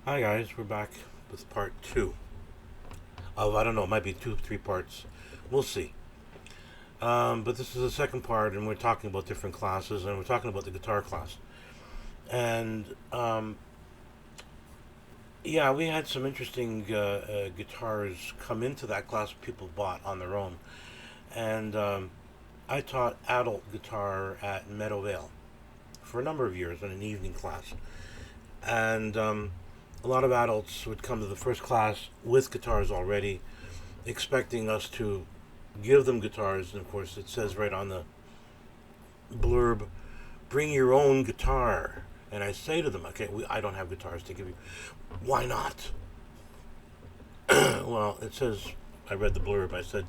Hi guys, we're back with part two of I don't know, it might be two, three parts. We'll see. But this is the second part, and we're talking about different classes, and we're talking about the guitar class. And yeah, we had some interesting guitars come into that class people bought on their own. And I taught adult guitar at Meadowvale for a number of years in an evening class. And a lot of adults would come to the first class with guitars already, expecting us to give them guitars. And of course, it says right on the blurb, bring your own guitar. And I say to them, okay, I don't have guitars to give you. Why not? Well, it says, I read the blurb, I said,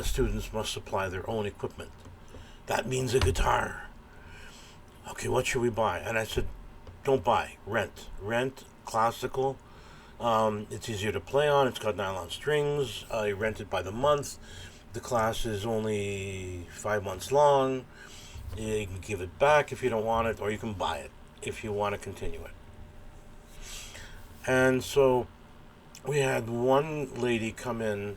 students must supply their own equipment. That means a guitar. Okay, what should we buy? And I said, don't buy, rent. Rent classical. It's easier to play on. It's got nylon strings. You rent it by the month. The class is only 5 months long. You can give it back if you don't want it, or you can buy it if you want to continue it. And so we had one lady come in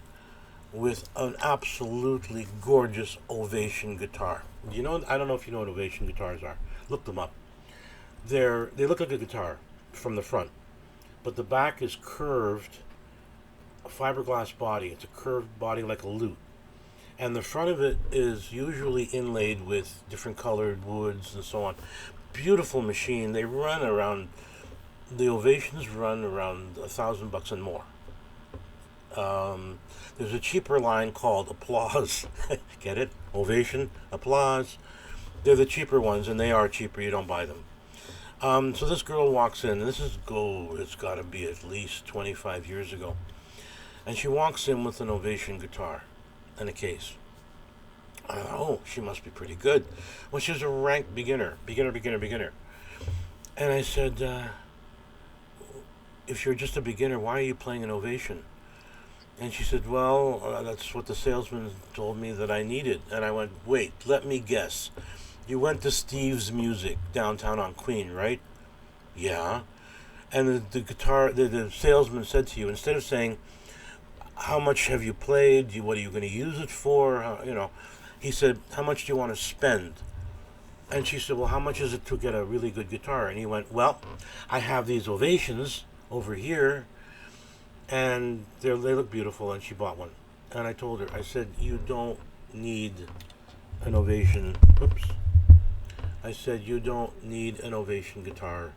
with an absolutely gorgeous Ovation guitar. You know, I don't know if you know what Ovation guitars are. Look them up. They look like a guitar from the front, but the back is curved, a fiberglass body. It's a curved body like a lute, and the front of it is usually inlaid with different colored woods and so on. Beautiful machine. They run around. The Ovations run around $1,000 and more. Um, there's a cheaper line called Applause. Get it? Ovation, Applause. They're the cheaper ones, and they are cheaper. You don't buy them. So this girl walks in, and this is go. It's got to be at least 25 years ago, and she walks in with an Ovation guitar and a case. Oh, she must be pretty good. Well, she was a rank beginner. And I said, if you're just a beginner, why are you playing an Ovation? And she said, well, that's what the salesman told me that I needed. And I went, wait, let me guess. You went to Steve's Music downtown on Queen, right? Yeah. And the salesman said to you, instead of saying, how much have you played? What are you going to use it for? He said, how much do you want to spend? And she said, well, how much is it to get a really good guitar? And he went, well, I have these Ovations over here, and they look beautiful, and she bought one. And I told her, I said, you don't need an Ovation. Oops. I said, you don't need an Ovation guitar.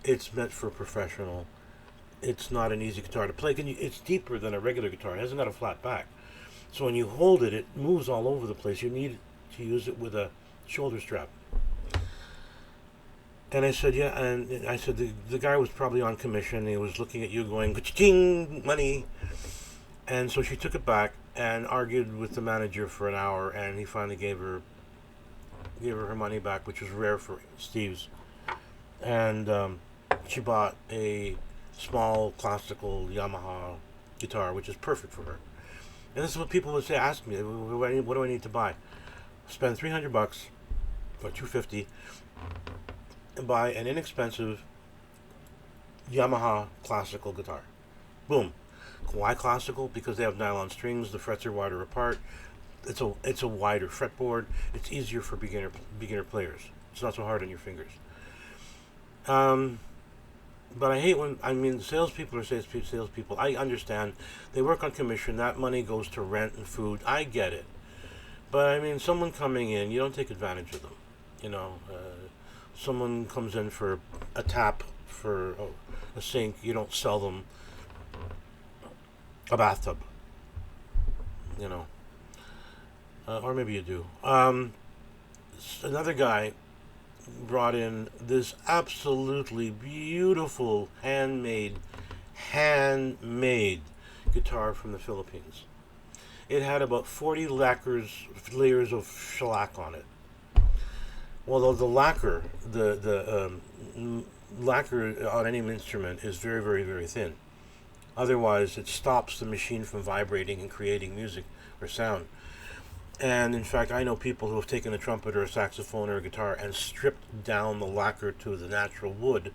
It's meant for professional. It's not an easy guitar to play. It's deeper than a regular guitar. It hasn't got a flat back. So when you hold it, it moves all over the place. You need to use it with a shoulder strap. And I said, yeah. And I said, the guy was probably on commission. He was looking at you going, ka-ching, money. And so she took it back and argued with the manager for an hour. And he finally gave her money back, which was rare for Steve's. And she bought a small classical Yamaha guitar, which is perfect for her. And this is what people would say, ask me, what do I need to buy? Spend $300 or $250 and buy an inexpensive Yamaha classical guitar. Boom. Why classical? Because they have nylon strings, the frets are wider apart. It's a wider fretboard. It's easier for beginner players. It's not so hard on your fingers. Um, but I hate salespeople are salespeople. I understand they work on commission. That money goes to rent and food. I get it. But someone coming in, you don't take advantage of them. You know, someone comes in for a tap for a sink. You don't sell them a bathtub. You know, or maybe you do. Another guy brought in this absolutely beautiful handmade guitar from the Philippines. It had about 40 layers of shellac on it. Well, the lacquer, the lacquer on any instrument is very, very, very thin. Otherwise, it stops the machine from vibrating and creating music or sound. And in fact, I know people who have taken a trumpet or a saxophone or a guitar and stripped down the lacquer to the natural wood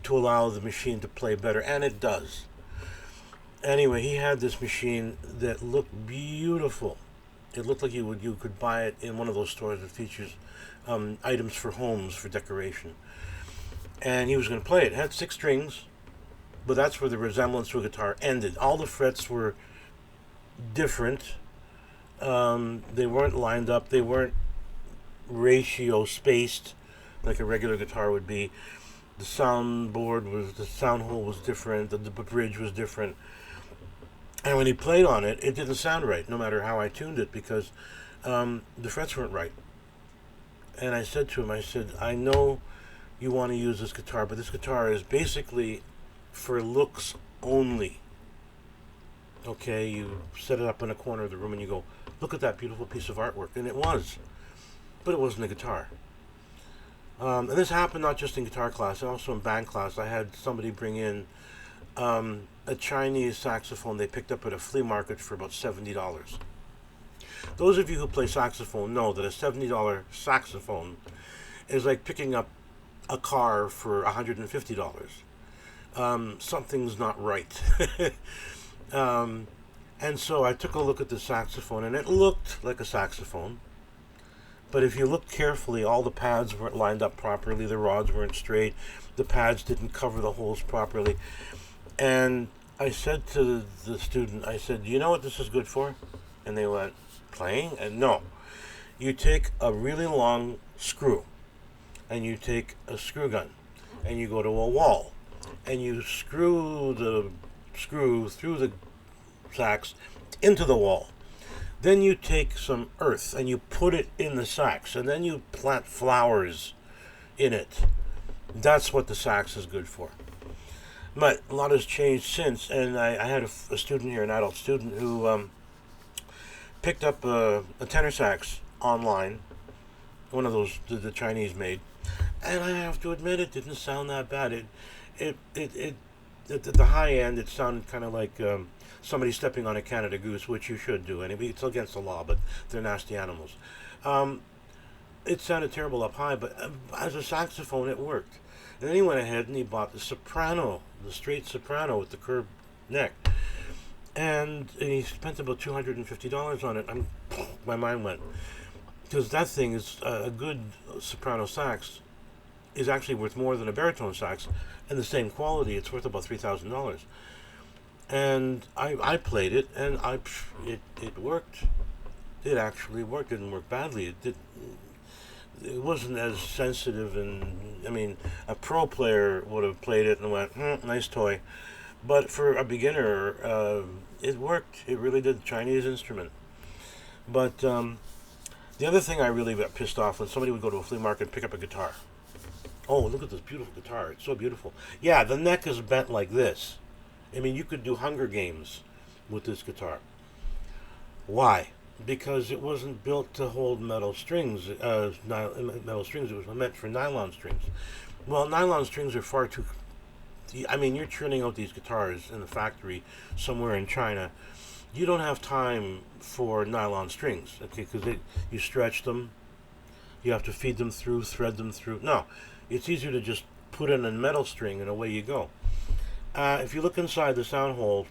to allow the machine to play better, and it does. Anyway, he had this machine that looked beautiful. It looked like you could buy it in one of those stores that features items for homes for decoration. And he was going to play it. It had 6 strings, but that's where the resemblance to a guitar ended. All the frets were different. They weren't lined up. They weren't ratio spaced like a regular guitar would be. The sound hole was different. The bridge was different. And when he played on it, it didn't sound right, no matter how I tuned it, because the frets weren't right. And I said to him, I know you want to use this guitar, but this guitar is basically for looks only. Okay, you set it up in a corner of the room and you go, look at that beautiful piece of artwork. And it was, but it wasn't a guitar. And this happened not just in guitar class, also in band class. I had somebody bring in a Chinese saxophone they picked up at a flea market for about $70. Those of you who play saxophone know that a $70 saxophone is like picking up a car for $150. Something's not right. And so I took a look at the saxophone, and it looked like a saxophone. But if you look carefully, all the pads weren't lined up properly, the rods weren't straight, the pads didn't cover the holes properly. And I said to the student, I said, do you know what this is good for? And they went, playing? And no. You take a really long screw, and you take a screw gun, and you go to a wall, and you screw the screw through the sax into the wall. Then you take some earth and you put it in the sax, and then you plant flowers in it. That's what the sax is good for. But a lot has changed since, and I had a student here, an adult student, who picked up a tenor sax online, one of those the Chinese made, and I have to admit it didn't sound that bad. It at the high end, it sounded kind of like somebody stepping on a Canada goose, which you should do anyway. It's against the law, but they're nasty animals. It sounded terrible up high, but as a saxophone, it worked. And then he went ahead and he bought the soprano, the straight soprano with the curved neck. And he spent about $250 on it. My mind went. Because that thing is a good soprano sax is actually worth more than a baritone sax, and the same quality. It's worth about $3,000. And I played it, and it worked. It actually worked. It didn't work badly. It wasn't as sensitive, and I mean, a pro player would have played it and went, nice toy. But for a beginner, it worked. It really did. Chinese instrument. But the other thing I really got pissed off when somebody would go to a flea market and pick up a guitar. Oh, look at this beautiful guitar. It's so beautiful. Yeah, the neck is bent like this. I mean, you could do Hunger Games with this guitar. Why? Because it wasn't built to hold metal strings. Metal strings. It was meant for nylon strings. Well, nylon strings are far too... I mean, you're churning out these guitars in the factory somewhere in China. You don't have time for nylon strings, okay? Because you stretch them. You have to feed them through, thread them through. No, it's easier to just put in a metal string and away you go. If you look inside the sound hole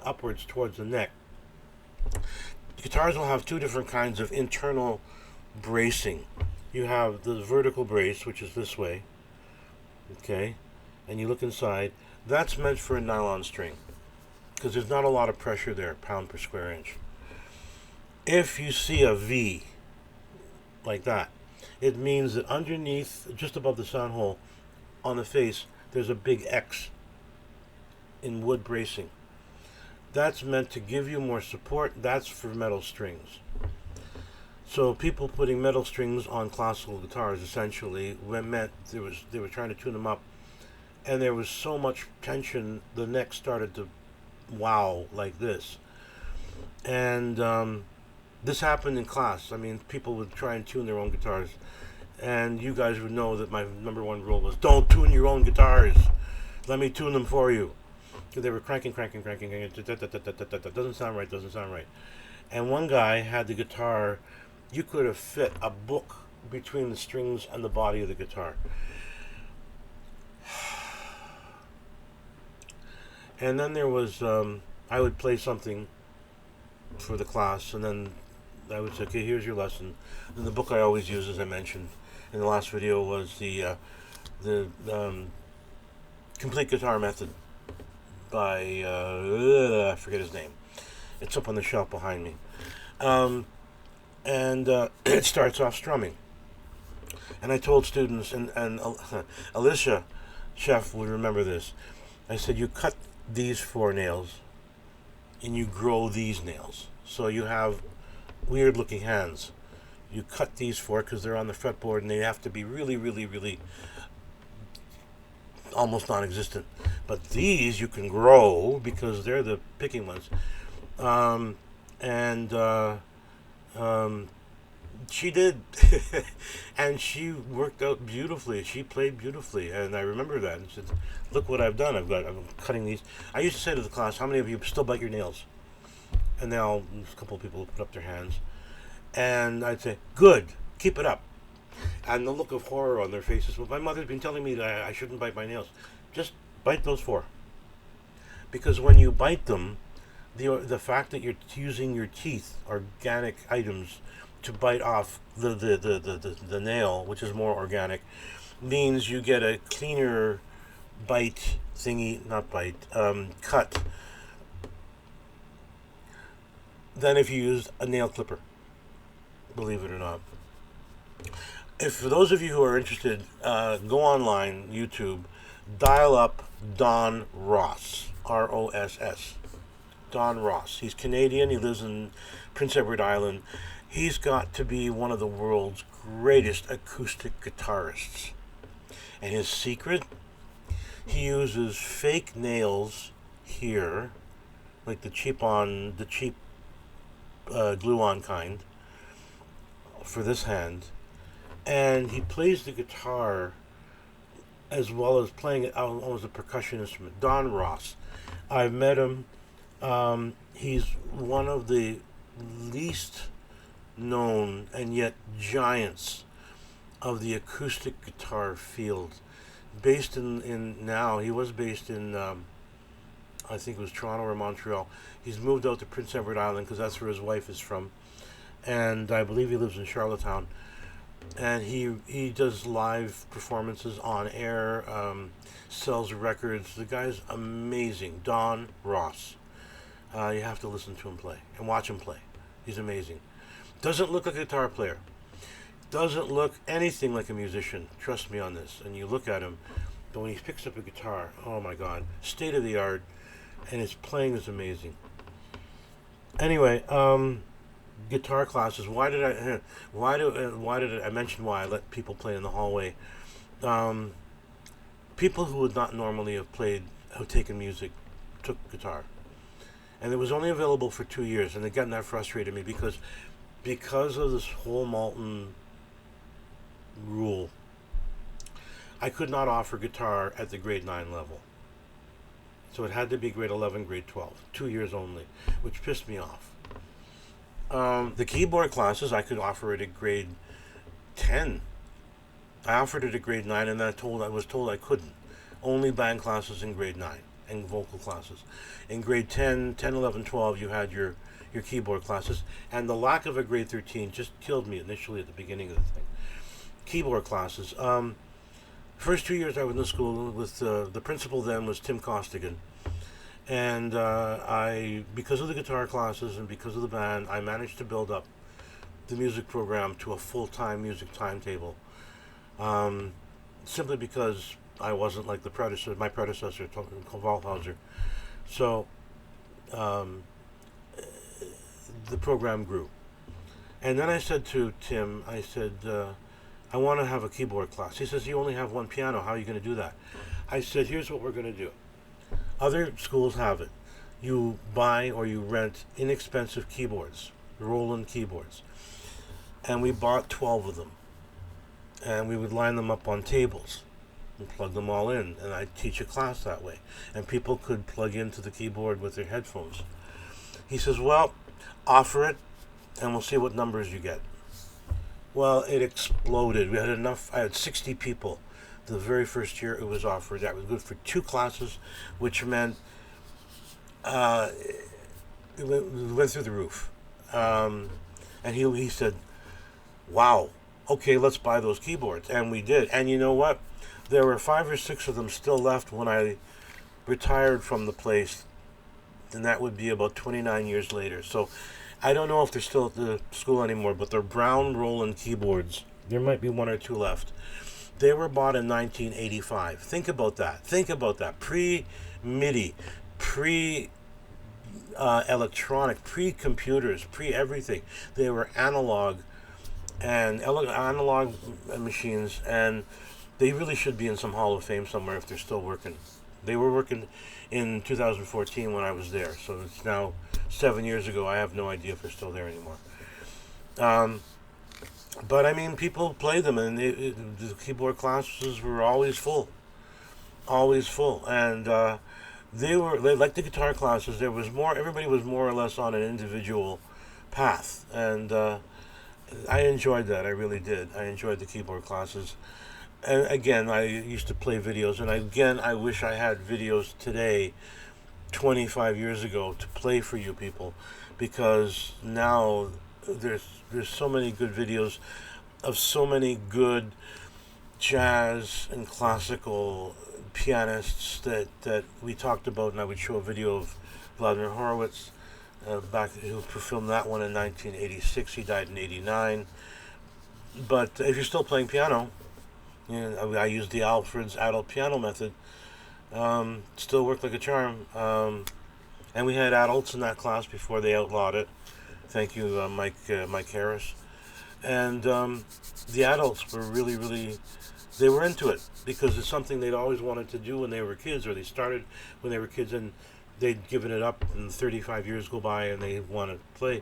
upwards towards the neck, guitars will have two different kinds of internal bracing. You have the vertical brace, which is this way, okay, and you look inside. That's meant for a nylon string because there's not a lot of pressure there, pound per square inch. If you see a V like that, it means that underneath, just above the sound hole, on the face, there's a big X in wood bracing. That's meant to give you more support. That's for metal strings. So people putting metal strings on classical guitars essentially meant they were trying to tune them up, and there was so much tension, the neck started to wow like this. And this happened in class. I mean, people would try and tune their own guitars, and you guys would know that my number one rule was, don't tune your own guitars. Let me tune them for you. They were cranking. Doesn't sound right. And one guy had the guitar, you could have fit a book between the strings and the body of the guitar. And then there was, I would play something for the class, and then I would say, okay, here's your lesson. And the book I always use, as I mentioned in the last video, was the Complete Guitar Method by, I forget his name. It's up on the shelf behind me. And it starts off strumming. And I told students, and Alicia Chef would remember this, I said, you cut these 4 nails and you grow these nails. So you have weird looking hands. You cut these 4 because they're on the fretboard and they have to be really, really, really almost non-existent. But these you can grow because they're the picking ones. She did. And she worked out beautifully. She played beautifully, and I remember that. And she said, look what I'm cutting these. I used to say to the class, how many of you still bite your nails? And now a couple of people put up their hands. And I'd say, good, keep it up. And the look of horror on their faces. Well, my mother's been telling me that I shouldn't bite my nails. Just bite those 4. Because when you bite them, the fact that you're using your teeth, organic items, to bite off the nail, which is more organic, means you get a cleaner cut than if you used a nail clipper, believe it or not. If for those of you who are interested, go online, YouTube, dial up Don Ross, R-O-S-S. Don Ross. He's Canadian. He lives in Prince Edward Island. He's got to be one of the world's greatest acoustic guitarists. And his secret, he uses fake nails here, like the cheap glue-on kind, for this hand. And he plays the guitar as well as playing it almost a percussion instrument. Don Ross. I've met him. He's one of the least known and yet giants of the acoustic guitar field. Based he was based in, I think it was Toronto or Montreal. He's moved out to Prince Edward Island because that's where his wife is from. And I believe he lives in Charlottetown. And he does live performances on air, sells records. The guy's amazing. Don Ross. You have to listen to him play and watch him play. He's amazing. Doesn't look like a guitar player. Doesn't look anything like a musician. Trust me on this. And you look at him, but when he picks up a guitar, oh my God, state of the art, and his playing is amazing. Anyway, guitar classes. Why did I mention why I let people play in the hallway? People who would not normally have taken music, took guitar. And it was only available for 2 years, and again that frustrated me because of this whole Malton rule. I could not offer guitar at the grade 9 level. So it had to be grade 11, grade 12. 2 years only, which pissed me off. The keyboard classes, I could offer it at grade 10. I offered it at grade 9, and then I was told I couldn't. Only band classes in grade 9. And vocal classes. In grade 10, 11, 12, you had your keyboard classes, and the lack of a grade 13 just killed me initially at the beginning of the thing. Keyboard classes. First 2 years I was in the school with the principal then was Tim Costigan, and because of the guitar classes and because of the band, I managed to build up the music program to a full-time music timetable. Simply because I wasn't like my predecessor, Waldhauser. So the program grew. And then I said to Tim, I want to have a keyboard class. He says, you only have one piano. How are you going to do that? I said, here's what we're going to do. Other schools have it. You buy or you rent inexpensive keyboards, Roland keyboards. And we bought 12 of them. And we would line them up on tables and plug them all in, and I'd teach a class that way, and people could plug into the keyboard with their headphones. He says, well, offer it and we'll see what numbers you get. Well, it exploded. I had 60 people the very first year it was offered. That was good for 2 classes, which meant uh, it went through the roof. Um, and he said, "Wow, okay, let's buy those keyboards," and we did. And you know what? There were 5 or 6 of them still left when I retired from the place, and that would be about 29 years later. So I don't know if they're still at the school anymore, but they're brown Roland keyboards. There might be 1 or 2 left. They were bought in 1985. Think about that. Think about that. Pre MIDI, pre electronic, pre computers, pre everything. They were analog and analog machines, and they really should be in some Hall of Fame somewhere if they're still working. They were working in 2014 when I was there, so it's now 7 years ago. I have no idea if they're still there anymore. Um, but I mean, people play them, and the keyboard classes were always full, and they like the guitar classes. There was more. Everybody was more or less on an individual path, and I enjoyed that. I really did. I enjoyed the keyboard classes. And again, I used to play videos, and again, I wish I had videos today, 25 years ago, to play for you people, because now there's so many good videos of so many good jazz and classical pianists that we talked about, and I would show a video of Vladimir Horowitz back who filmed that one in 1986. He died in '89. But if you're still playing piano, you know, I used the Alfred's adult piano method. Still worked like a charm. And we had adults in that class before they outlawed it. Thank you, Mike Harris. And the adults were really, they were into it because it's something they'd always wanted to do when they were kids, or they started when they were kids, and they'd given it up, and 35 years go by, and they want to play.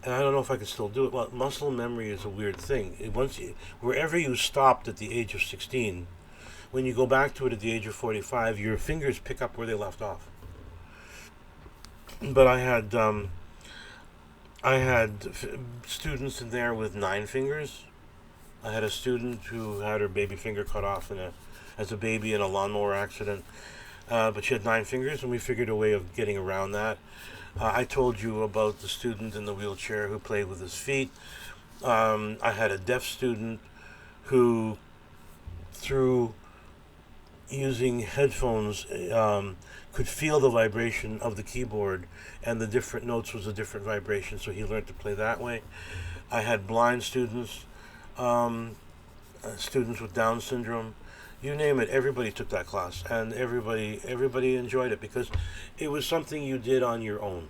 And I don't know if I can still do it. Well, muscle memory is a weird thing. Wherever you stopped at the age of 16, when you go back to it at the age of 45, your fingers pick up where they left off. But I had students in there with 9 fingers. I had a student who had her baby finger cut off as a baby in a lawnmower accident. But she had 9 fingers, and we figured a way of getting around that. I told you about the student in the wheelchair who played with his feet. I had a deaf student who, through using headphones, could feel the vibration of the keyboard, and the different notes was a different vibration, so he learned to play that way. I had blind students, students with Down syndrome. You name it, everybody took that class, and everybody enjoyed it because it was something you did on your own.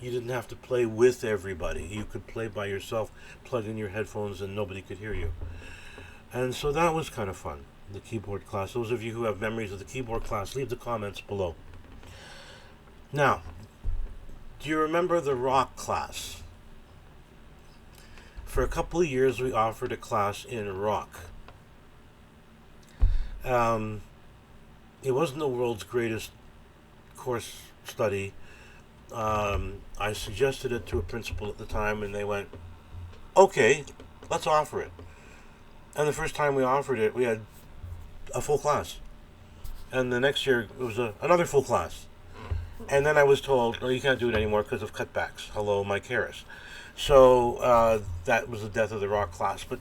You didn't have to play with everybody. You could play by yourself, plug in your headphones, and nobody could hear you. And so that was kind of fun, the keyboard class. Those of you who have memories of the keyboard class, leave the comments below. Now, do you remember the rock class? For a couple of years, we offered a class in rock. It wasn't the world's greatest course study. I suggested it to a principal at the time, and they went, "Okay, let's offer it." And the first time we offered it, we had a full class. And the next year, it was another full class. And then I was told, "No, you can't do it anymore because of cutbacks." Hello, Mike Harris. So that was the death of the rock class. But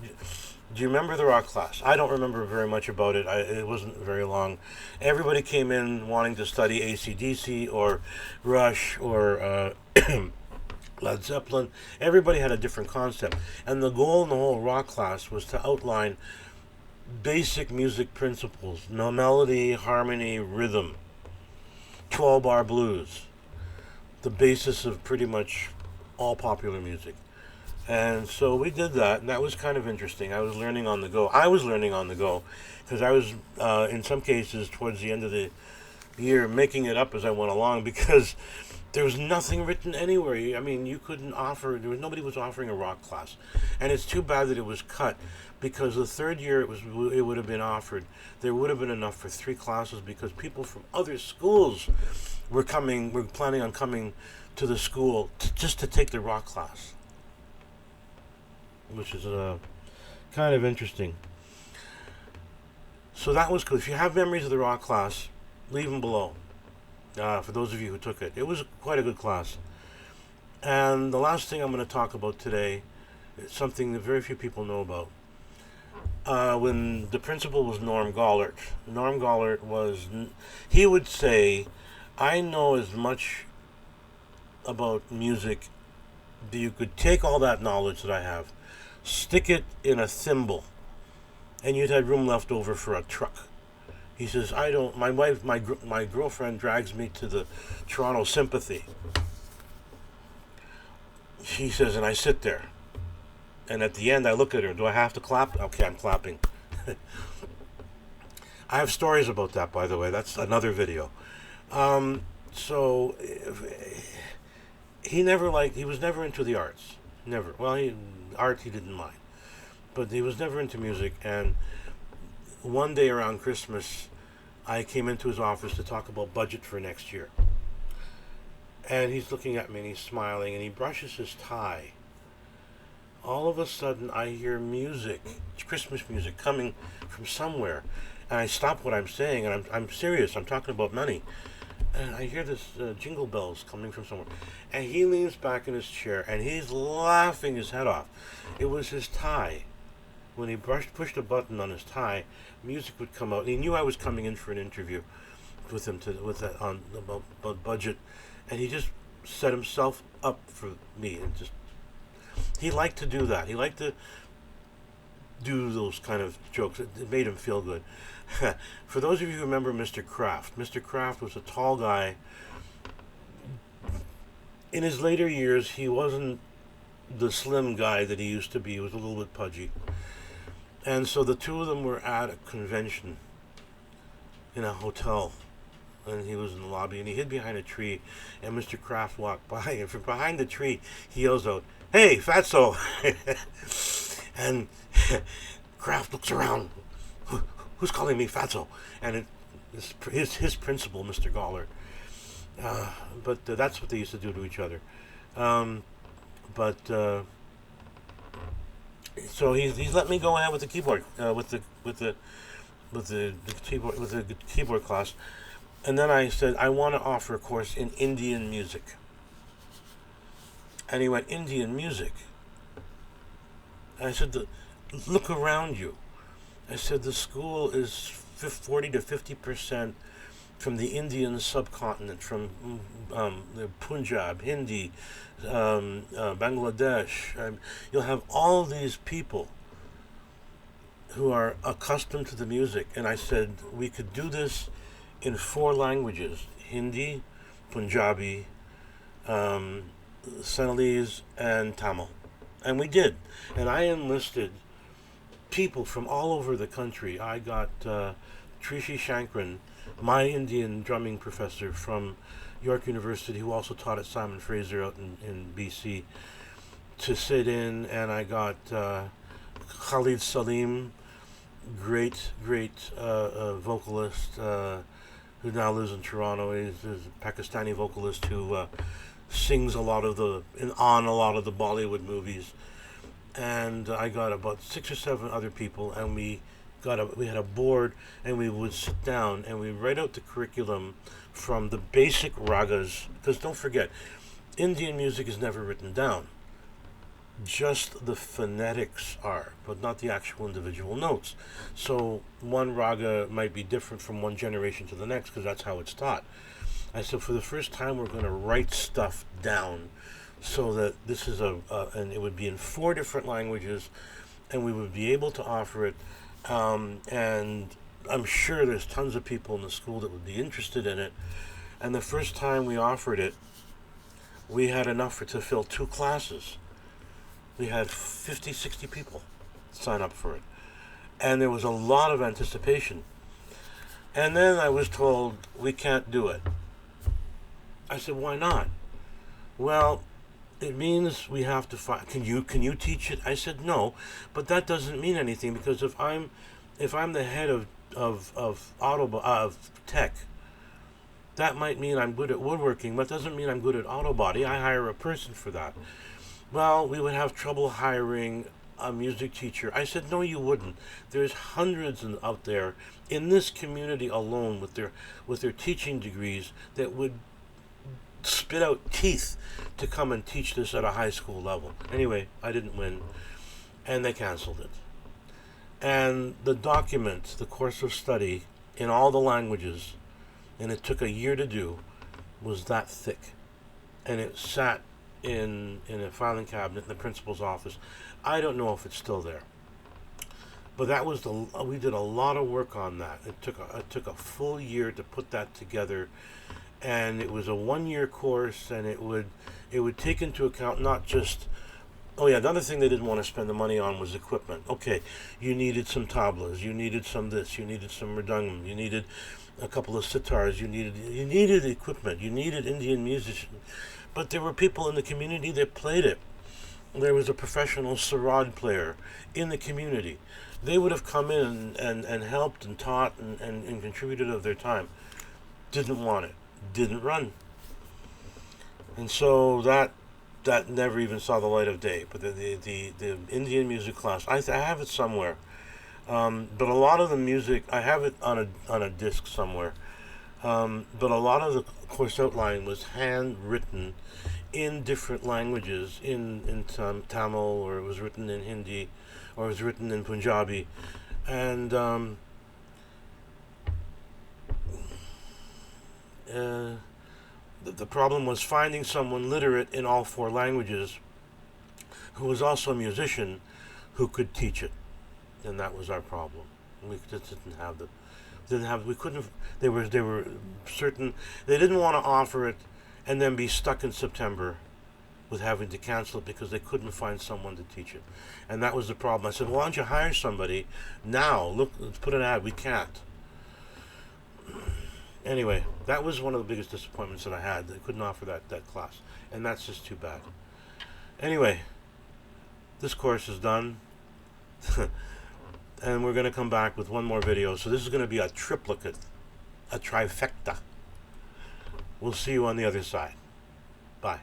do you remember the rock class? I don't remember very much about it. It wasn't very long. Everybody came in wanting to study AC/DC or Rush or Led Zeppelin. Everybody had a different concept. And the goal in the whole rock class was to outline basic music principles: melody, harmony, rhythm, 12-bar blues, the basis of pretty much all popular music. And so we did that, and that was kind of interesting. I was learning on the go. I was learning on the go because I was, in some cases, towards the end of the year, making it up as I went along because there was nothing written anywhere. I mean, you couldn't offer, nobody was offering a rock class. And it's too bad that it was cut because the third year it would have been offered. There would have been enough for 3 classes because people from other schools were planning on coming to the school just to take the rock class, which is kind of interesting. So that was cool. If you have memories of the rock class, leave them below. For those of you who took it, it was quite a good class. And the last thing I'm going to talk about today is something that very few people know about. When the principal was Norm Gollert he would say, I know as much about music that you could take all that knowledge that I have, stick it in a thimble, and you'd have room left over for a truck. He says, I don't, my girlfriend drags me to the Toronto Symphony. She says, and I sit there. And at the end, I look at her. Do I have to clap? Okay, I'm clapping. I have stories about that, by the way. That's another video. So he was never into the arts. Never. Well, art he didn't mind. But he was never into music. And one day around Christmas, I came into his office to talk about budget for next year. And he's looking at me and he's smiling and he brushes his tie. All of a sudden, I hear music, Christmas music, coming from somewhere. And I stop what I'm saying, and I'm serious. I'm talking about money. And I hear this jingle bells coming from somewhere. And he leans back in his chair, and he's laughing his head off. It was his tie. When he pushed a button on his tie, music would come out. And he knew I was coming in for an interview with him about budget. And he just set himself up for me and just. He liked to do that. He liked to do those kind of jokes. It made him feel good. For those of you who remember Mr. Kraft, Mr. Kraft was a tall guy. In his later years, he wasn't the slim guy that he used to be. He was a little bit pudgy. And so the two of them were at a convention in a hotel. And he was in the lobby, and he hid behind a tree, and Mr. Kraft walked by, and from behind the tree, he yells out, "Hey, Fatso!" And Kraft looks around. Who's calling me Fatso? And it's his principal, Mr. Gollert. But that's what they used to do to each other. So he's let me go ahead with the keyboard, with the keyboard class. And then I said, I want to offer a course in Indian music. And he went, Indian music? And I said, look around you. I said, the school is 40 to 50% from the Indian subcontinent, from the Punjab, Hindi, Bangladesh. You'll have all these people who are accustomed to the music. And I said, we could do this in 4 languages: Hindi, Punjabi, Sinhalese, and Tamil. And we did. And I enlisted people from all over the country. I got Trishi Shankran, my Indian drumming professor from York University, who also taught at Simon Fraser out in BC, to sit in. And I got Khalid Salim, great vocalist, who now lives in Toronto. He's a Pakistani vocalist who sings on a lot of the Bollywood movies. And I got about 6 or 7 other people, and we had a board, and we would sit down and we write out the curriculum from the basic ragas, because don't forget, Indian music is never written down. Just the phonetics are, but not the actual individual notes. So one raga might be different from one generation to the next, because that's how it's taught. I said, for the first time, we're going to write stuff down so that this is and it would be in 4 different languages, and we would be able to offer it. And I'm sure there's tons of people in the school that would be interested in it. And the first time we offered it, we had enough to fill 2 classes. We had 50, 60 people sign up for it. And there was a lot of anticipation. And then I was told, we can't do it. I said, why not? Well, it means we have to find. Can you teach it? I said, no, but that doesn't mean anything, because if I'm the head of tech, that might mean I'm good at woodworking, but doesn't mean I'm good at auto body. I hire a person for that. Well, we would have trouble hiring a music teacher. I said, no, you wouldn't. There's hundreds out there in this community alone with their teaching degrees that would spit out teeth to come and teach this at a high school level. Anyway, I didn't win, and they canceled it. And the document, the course of study in all the languages, and it took a year to do, was that thick. And it sat in a filing cabinet in the principal's office. I don't know if it's still there. But that was we did a lot of work on that. It took a full year to put that together, and it was a 1-year course, and it would take into account not just, oh yeah, another thing they didn't want to spend the money on was equipment. Okay, you needed some tablas, you needed some this, you needed some mridangam, you needed a couple of sitars, you needed equipment, you needed Indian musicians. But there were people in the community that played it. There was a professional sarod player in the community. They would have come in and helped and taught and contributed of their time. Didn't want it. Didn't run. And so that never even saw the light of day. But the Indian music class, I have it somewhere. But a lot of the music, I have it on a disc somewhere. But a lot of the course outline was handwritten in different languages, in Tamil, or it was written in Hindi, or it was written in Punjabi. And the problem was finding someone literate in all 4 languages who was also a musician who could teach it. And that was our problem. We just we couldn't, they were certain, they didn't want to offer it and then be stuck in September with having to cancel it because they couldn't find someone to teach it. And that was the problem. I said, why don't you hire somebody now? Look, let's put an ad. We can't. Anyway, that was one of the biggest disappointments that I had. They couldn't offer that class. And that's just too bad. Anyway, this course is done. And we're going to come back with one more video. So this is going to be a triplicate, a trifecta. We'll see you on the other side. Bye.